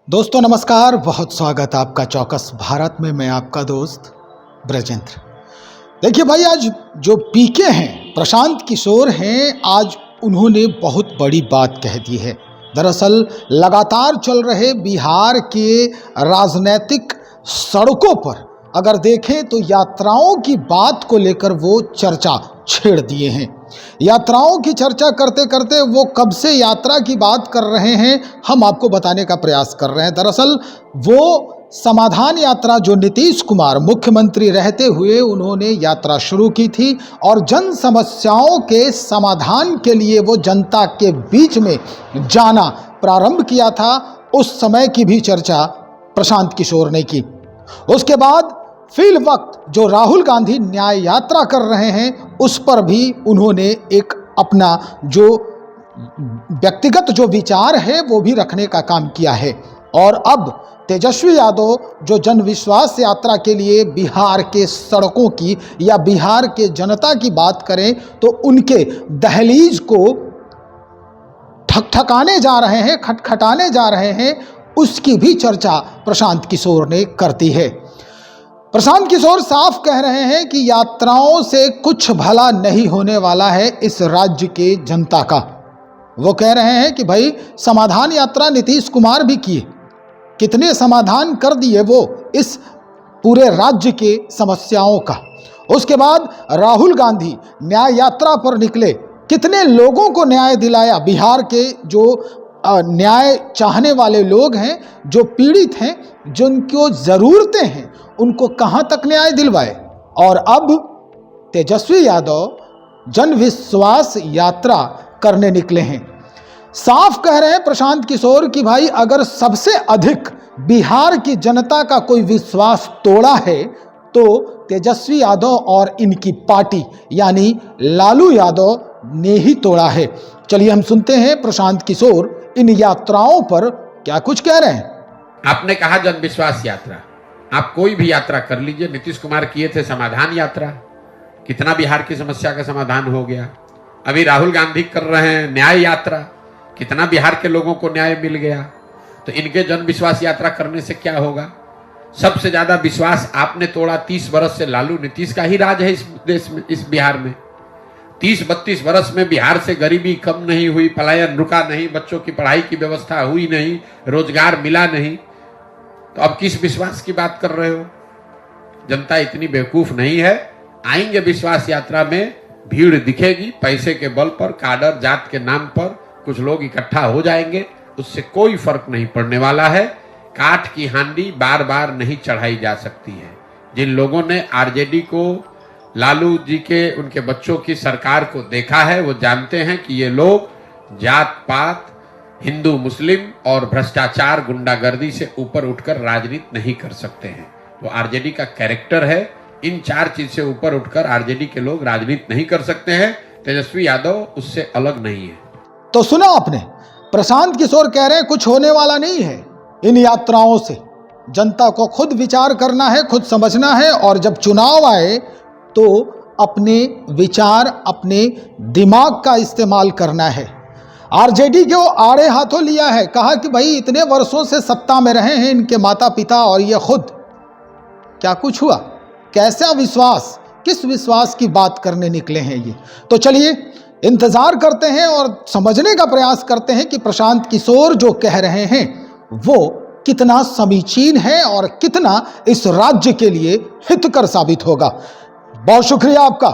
दोस्तों नमस्कार, बहुत स्वागत आपका चौकस भारत में। मैं आपका दोस्त ब्रजेंद्र। देखिए भाई, आज जो पीके हैं, प्रशांत किशोर हैं, आज उन्होंने बहुत बड़ी बात कह दी है। दरअसल लगातार चल रहे बिहार के राजनीतिक सड़कों पर अगर देखें तो यात्राओं की बात को लेकर वो चर्चा छेड़ दिए हैं। यात्राओं की चर्चा करते करते वो कब से यात्रा की बात कर रहे हैं, हम आपको बताने का प्रयास कर रहे हैं। दरअसल वो समाधान यात्रा जो नीतीश कुमार मुख्यमंत्री रहते हुए उन्होंने यात्रा शुरू की थी और जन समस्याओं के समाधान के लिए वो जनता के बीच में जाना प्रारंभ किया था, उस समय की भी चर्चा प्रशांत किशोर ने की। उसके बाद फिल वक्त जो राहुल गांधी न्याय यात्रा कर रहे हैं, उस पर भी उन्होंने एक अपना जो व्यक्तिगत जो विचार है वो भी रखने का काम किया है। और अब तेजस्वी यादव जो जन विश्वास यात्रा के लिए बिहार के सड़कों की या बिहार के जनता की बात करें तो उनके दहलीज को ठकठकाने जा रहे हैं, खटखटाने जा रहे हैं, उसकी भी चर्चा प्रशांत किशोर ने करती है। प्रशांत किशोर साफ कह रहे हैं कि यात्राओं से कुछ भला नहीं होने वाला है इस राज्य के जनता का। वो कह रहे हैं कि भाई समाधान यात्रा नीतीश कुमार भी किए, कितने समाधान कर दिए वो इस पूरे राज्य के समस्याओं का। उसके बाद राहुल गांधी न्याय यात्रा पर निकले, कितने लोगों को न्याय दिलाया। बिहार के जो न्याय चाहने वाले लोग हैं, जो पीड़ित हैं, जिनको ज़रूरतें हैं, उनको कहाँ तक न्याय दिलवाए। और अब तेजस्वी यादव जन विश्वास यात्रा करने निकले हैं। साफ कह रहे हैं प्रशांत किशोर कि भाई अगर सबसे अधिक बिहार की जनता का कोई विश्वास तोड़ा है तो तेजस्वी यादव और इनकी पार्टी यानी लालू यादव ने ही तोड़ा है। चलिए हम सुनते हैं प्रशांत किशोर इन यात्राओं पर क्या कुछ कह रहे हैं। आपने कहा जन विश्वास यात्रा, आप कोई भी यात्रा कर लीजिए। नीतीश कुमार किए थे समाधान यात्रा, कितना बिहार की समस्या का समाधान हो गया। अभी राहुल गांधी कर रहे हैं न्याय यात्रा, कितना बिहार के लोगों को न्याय मिल गया। तो इनके जन विश्वास यात्रा करने से क्या होगा। सबसे ज्यादा विश्वास आपने तोड़ा 30 वर्ष से लालू नीतीश का ही राज है इस देश में, इस बिहार में। 30-32 वर्ष में बिहार से गरीबी कम नहीं हुई, पलायन रुका नहीं, बच्चों की पढ़ाई की व्यवस्था हुई नहीं, रोजगार मिला नहीं। तो अब किस विश्वास की बात कर रहे हो। जनता इतनी बेवकूफ नहीं है। आएंगे विश्वास यात्रा में, भीड़ दिखेगी, पैसे के बल पर, काडर जात के नाम पर कुछ लोग इकट्ठा हो जाएंगे, उससे कोई फर्क नहीं पड़ने वाला है। काठ की हांडी बार बार नहीं चढ़ाई जा सकती है। जिन लोगों ने आरजेडी को, लालू जी के, उनके बच्चों की सरकार को देखा है, वो जानते हैं कि ये लोग जात पात, हिंदू मुस्लिम और भ्रष्टाचार गुंडागर्दी से ऊपर उठकर राजनीति नहीं कर सकते हैं। वो आरजेडी का कैरेक्टर है। इन 4 चीज से ऊपर उठकर आरजेडी के लोग राजनीति नहीं कर सकते हैं। तेजस्वी यादव उससे अलग नहीं है। तो सुना आपने, प्रशांत किशोर कह रहे हैं कुछ होने वाला नहीं है इन यात्राओं से। जनता को खुद विचार करना है, खुद समझना है, और जब चुनाव आए तो अपने विचार, अपने दिमाग का इस्तेमाल करना है। आरजेडी को आड़े हाथों लिया है, कहा कि भाई इतने वर्षों से सत्ता में रहे हैं इनके माता पिता और ये खुद, क्या कुछ हुआ, कैसा विश्वास, किस विश्वास की बात करने निकले हैं ये। तो चलिए इंतजार करते हैं और समझने का प्रयास करते हैं कि प्रशांत किशोर जो कह रहे हैं वो कितना समीचीन है और कितना इस राज्य के लिए हितकर साबित होगा। बहुत शुक्रिया आपका।